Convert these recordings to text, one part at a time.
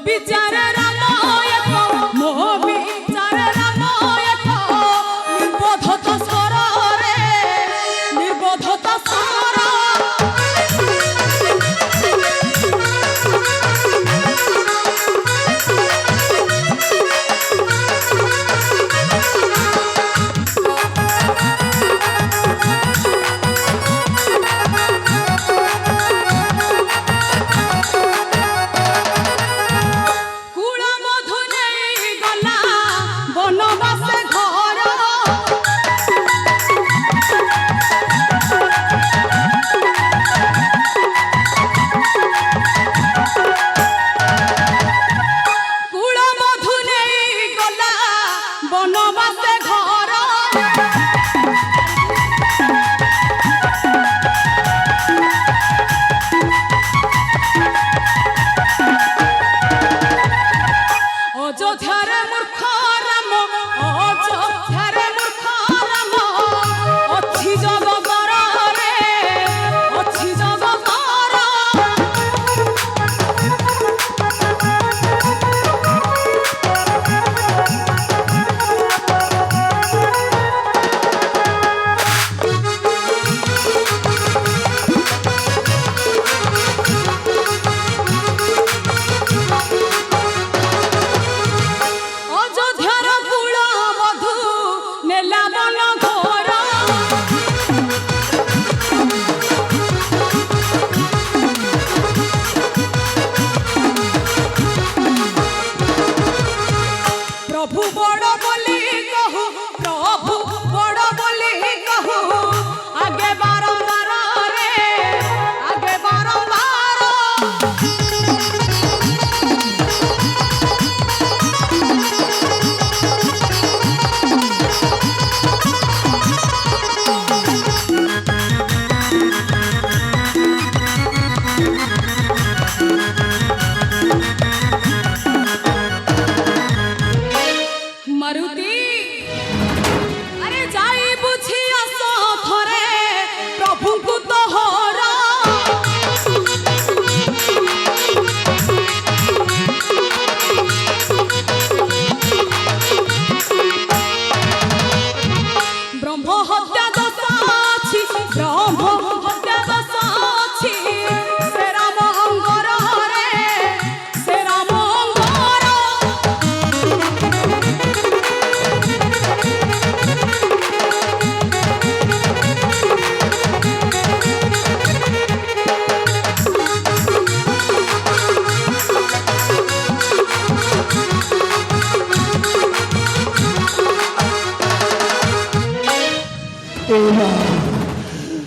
বিচার রামায়ক মো বিচার রামায়ক নির্বোধতা সরে নির্বোধতা সর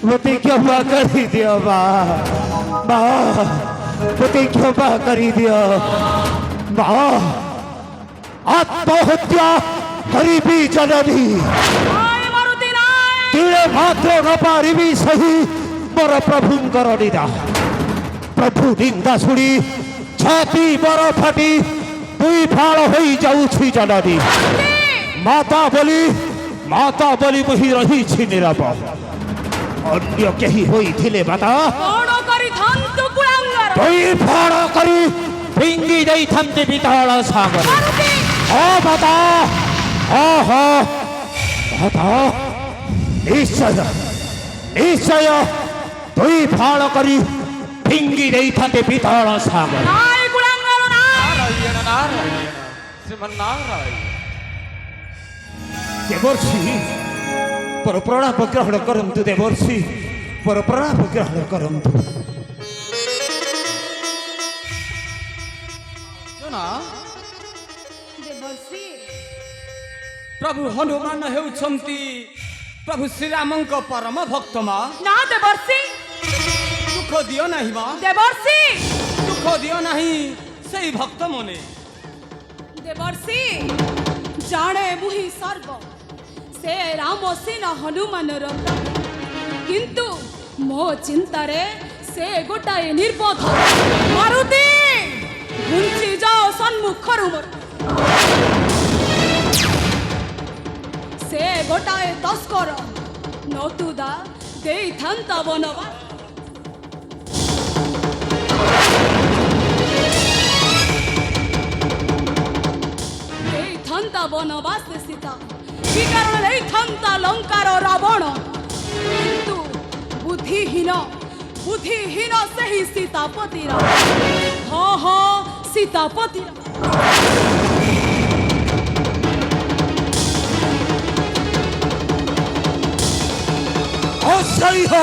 मुझे क्षमा करी दियो माँ मुझे क्षमा करी दियो माँ आत्महत्या करीबी जननी तेरे मात्र न पारिबी सही मोर प्रभुंकर निदा प्रभु निंदा शुणी छाती मोर फाटी दुई फाड़ हो जाऊँ जननी माता बोली मुही रही निरब अन्य केही होई थिले माता दुई फाड़ करी फिंगी दई थमते बिताड़ सागर ओ माता ओहो माता निश्चय निश्चय दुई फाड़ करी फिंगी दई थमते बिताड़ सागर नारायण नारायण श्रीमन्नारायण देवर्षि पर प्रणाम ग्रहण करंतु देवर्षि पर प्रणाम ग्रहण करंतु प्रभु हनुमान हेउछंती प्रभु श्री रामंक परम भक्त मा ना देवर्षि दुख दियो नहीं मा देवर्षि दुख दियो नहीं सही भक्त मने देवर्षि जाने मुहि सर्व से राम सेना हनुमान किंतु मो चिंतारे से गोटाए निर्बोध मारुति घुंची जाओ सन्मुखरु मोर से गोटाए तस्कर नतुदा देई थांता बनवा ଦେଇଥାନ୍ତା ବନବାସ ସୀତା କି କାରଣ ନେଇଥାନ୍ତା ଲଙ୍କାର ରାବଣ କିନ୍ତୁ ବୁଦ୍ଧିହୀନ ସେହି ସୀତାପତିର ହଁ ସୀତାପତିର ଅସହ୍ୟ